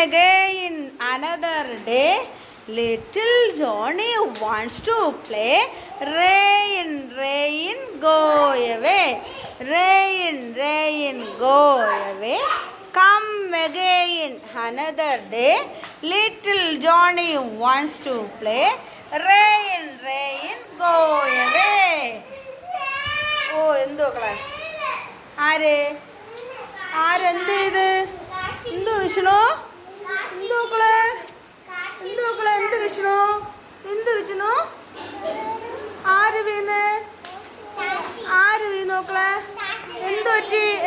again another day. Little Johnny wants to play. Rain, rain, go away. Rain, rain, go away. Come again another day. Little Johnny wants to play. Rain, rain, go away. ഓ എന്തോ മക്കളെ ആരെന്ത് ചെയ്ത് എന്തോ വിഷ്ണു എന്തോ മക്കളെ എന്ത് വിഷ്ണു ആര് വീണ് മക്കളെ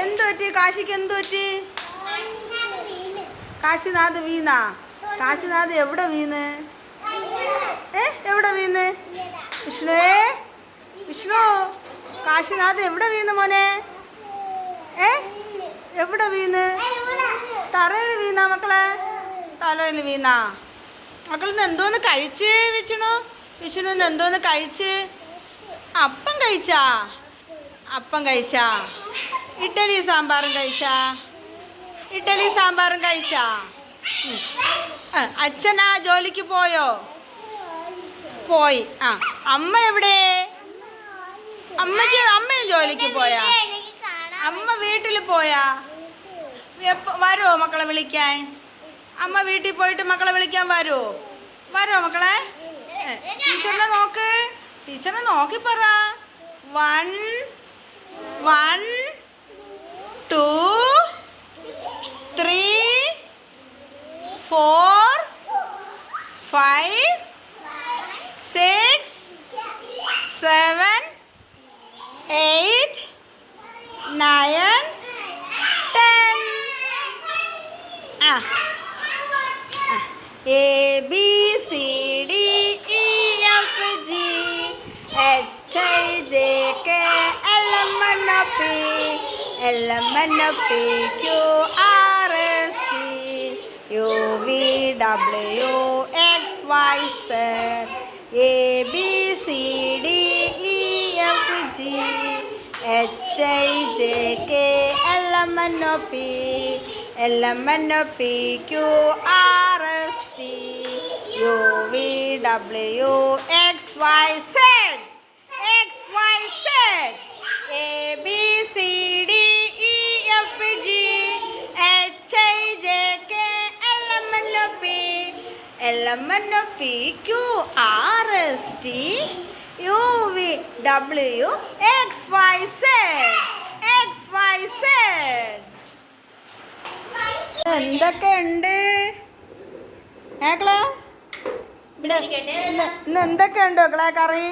എന്ത് പറ്റി കാശിക്ക് എന്ത് പറ്റി കാശിനാഥ് വീണാ കാശിനാഥ് എവിടെ വീണ് വിഷ്ണു കാശിനാഥ് എവിടെ വീണ് മോനെ എവിടെ വീണ് തറയിൽ വീണാ മക്കളെ തലയിൽ വീണാ മക്കളിന്ന് എന്തോന്ന് കഴിച്ച് വിഷ്ണുന്ന് എന്തോന്ന് കഴിച്ച് അപ്പം കഴിച്ചാ ഇഡ്ഡലി സാമ്പാറും കഴിച്ചാ അച്ഛനാ ജോലിക്ക് പോയി അമ്മ എവിടെ അമ്മയും ജോലിക്ക് പോയാ അമ്മ വീട്ടിൽ പോയാ വരുമോ മക്കളെ വിളിക്കാൻ അമ്മ വീട്ടിൽ പോയിട്ട് മക്കളെ വിളിക്കാൻ വരുമോ മക്കളെ ടീച്ചറിനെ നോക്കി പറ 1 2 3 4 5 6 7 8 9 10 A B C D E F G H I J K L M N O P Q R S T U V W X Y Z A B C D E F G H I J K L M N O P Q R S T U V W X Y Z A B C D E F G H I J K L M N O P Q R S T U V W X Y Z എന്തൊക്കെയുണ്ട് ഇന്ന് എന്തൊക്കെയുണ്ട് മക്കളെ കറി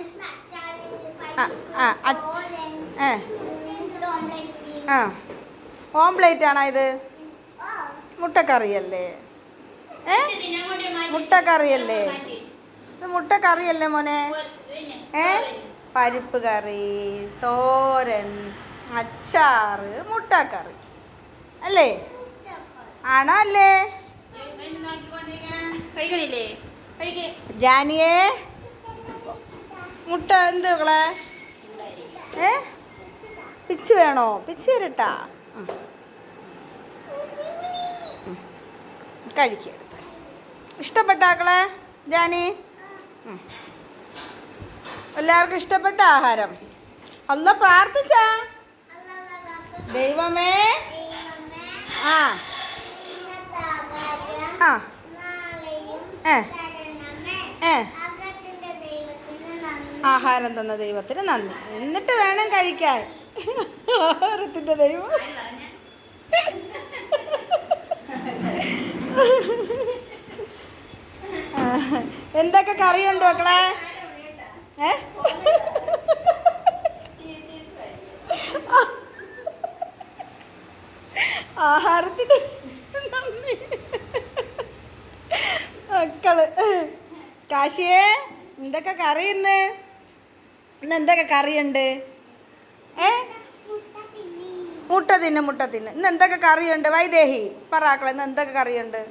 ഓംപ്ലേറ്റ് ആണോ ഇത് മുട്ടക്കറിയല്ലേ ഇത് മുട്ടക്കറിയല്ലേ മോനെ പരിപ്പ് കറി തോരൻ അച്ചാറ് മുട്ടക്കറി അല്ലേ ആണോ അല്ലേ ജാനിയെ മുട്ട എന്ത് മക്കളെ പിച്ച് വേണോ പിച്ച് തരട്ടാ കഴിക്ക ഇഷ്ടപ്പെട്ടാക്കളെ ജാനി എല്ലാവർക്കും ഇഷ്ടപ്പെട്ട ആഹാരം അല്ല പ്രാർത്ഥിച്ചാ ദൈവമേ ആഹാരം തന്ന ദൈവത്തിന് നന്ദി എന്നിട്ട് വേണം കഴിക്കാൻ ആഹാരത്തിൻ്റെ ദൈവം എന്തൊക്കെ കറിയുണ്ടോ മക്കളെ ആഹാരത്തിന് നന്ദി മക്കള് കാശിയേ എന്തൊക്കെ കറി ഇന്ന് എന്തൊക്കെ കറിയുണ്ട് മുട്ട തിന്ന് ഇന്ന് എന്തൊക്കെ കറിയുണ്ട് വൈദേഹി പറയാക്കളെ ഇന്ന് എന്തൊക്കെ കറിയുണ്ട്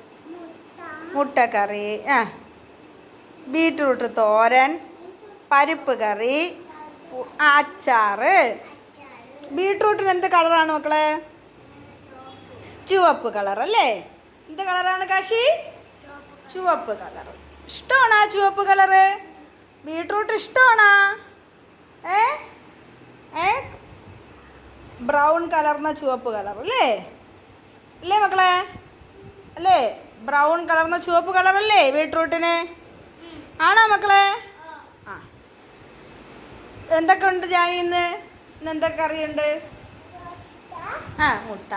മുട്ടക്കറി ബീറ്റ്റൂട്ട് തോരൻ പരിപ്പ് കറി അച്ചാറ് ബീറ്റ്റൂട്ടിന് എന്ത് കളറാണ് മക്കളെ ചുവപ്പ് കളർ അല്ലേ എന്ത് കളറാണ് കാശി? ചുവപ്പ് കളർ. ഇഷ്ടമാണോ ആ ചുവപ്പ് കളറ്? ബീട്രൂട്ട് ഇഷ്ടമാണോ? ഏ ഏ ബ്രൗൺ കലർന്ന ചുവപ്പ് കളർ അല്ലേ? അല്ലേ മക്കളെ? അല്ലേ? ബ്രൗൺ കലർന്ന ചുവപ്പ് കളറല്ലേ ബീട്രൂട്ടിന്? ആണോ മക്കളെ? ആ, എന്തൊക്കെ ഉണ്ട് ജാനി ഇന്ന് എന്തൊക്കെ കറിയുണ്ട്? ആ, മുട്ട,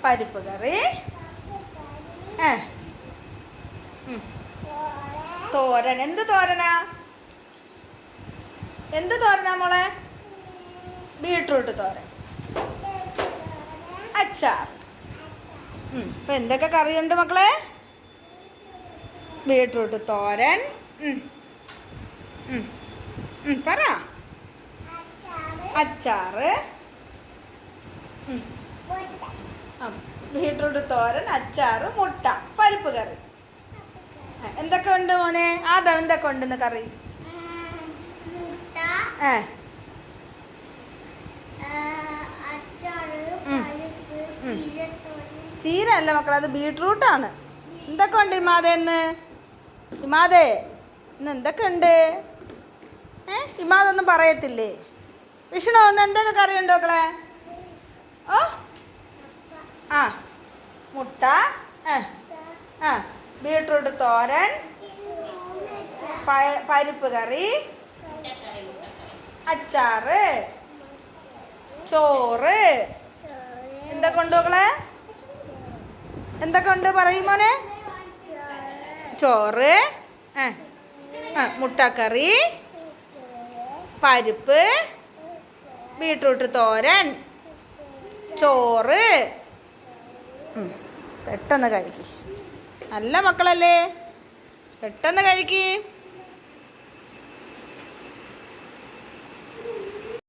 പരിപ്പ് കറി, തോരൻ. എന്ത് തോരനാ? എന്ത് തോരനാ മോളെ? ബീട്രൂട്ട് തോരൻ, അച്ചാർ. ഇപ്പം എന്തൊക്കെ കറിയുണ്ട് മക്കളെ? ബീട്രൂട്ട് തോരൻ, പറ. അച്ചാറ്, ബീട്രൂട്ട് തോരൻ, അച്ചാറ്, മുട്ട, പരിപ്പ് കറി. എന്തൊക്കെ ഉണ്ട് മോനെ? എന്തൊക്കെ ഉണ്ടെന്ന് കറി? ചീര അല്ല മക്കളെ, അത് ബീട്രൂട്ടാണ്. എന്തൊക്കെ ഉണ്ട് ഇമാതെ ഇന്ന്? ഇമാതെ ഇന്ന് എന്തൊക്കെ ഉണ്ട്? ഇമാതൊന്നും പറയത്തില്ലേ? വിഷ്ണു ഒന്ന് എന്തൊക്കെ കറിയുണ്ടോ മക്കളെ? ഓ ആ, മുട്ട, ബീട്രൂട്ട് തോരൻ, പരിപ്പ് കറി, അച്ചാറ്, ചോറ്. എന്തൊക്കെ ഉണ്ട് മക്കളെ? എന്തൊക്കെ ഉണ്ട് പറയും മോനെ? ചോറ്, മുട്ടക്കറി, പരിപ്പ്, ബീട്രൂട്ട് തോരൻ, ചോറ്. പെട്ടെന്ന് കഴിക്കും. നല്ല മക്കളല്ലേ? പെട്ടെന്ന് കഴിക്കും.